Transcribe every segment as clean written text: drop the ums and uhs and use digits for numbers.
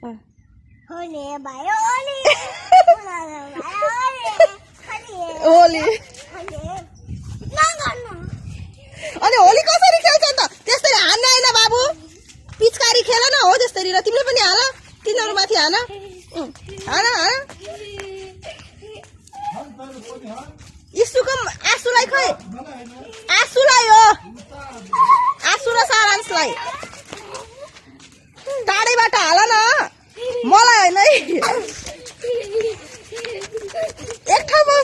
होली भयो होली होली नगर्नु अनि होली कसरी खेल्छ त त्यसरी हान्न हैन बाबु पिचकारी खेल न हो त्यसरी र तिमीले पनि हाल तिनीहरु माथि हान हान हान इसुको आसुलाई खै आसुलाई हो आसु र सारांशलाई टाढैबाट हाल न मलाई हैन है एक ठाउँमा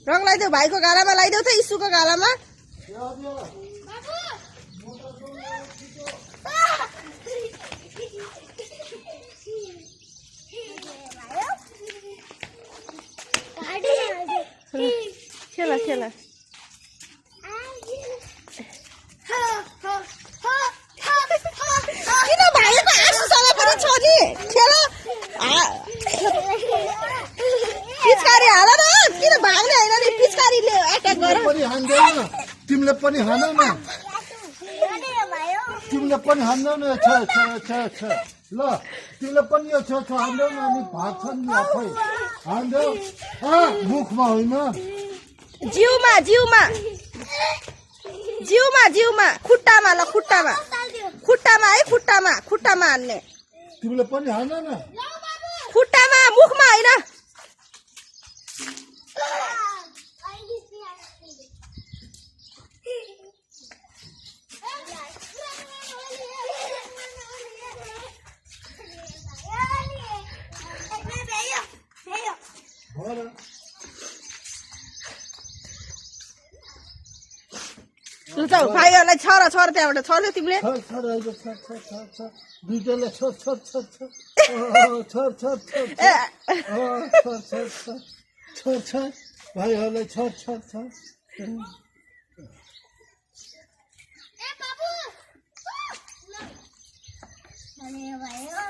रङ लगाइदेऊ भाइको गालामा लगाइदेऊ त इसुको गालामा खेला खेला किन भाइको आँसुसँग पनि छ नि खेल पिचकारी हाल न किन भाग्ने हैन नि पिचकारीले अट्याक गर तिमीले पनि हान न तिमीले पनि हान्दै न छ ल तिमीले पनि यो छ हान्दै न अनि भाग्छन् नि आफै हान्दै मुखमा होइन जिउमा जिउमा जिउमा जिउमा खुट्टामा ल खुट्टामा खुट्टामा है खुट्टामा हान्ने तिमीले पनि हान न खुट्टामा मुखमा हैन ल त भाइहरुलाई छ त्यहाँबाट छ तिमीले दुईटाले छ भाइहरुलाई छ भयो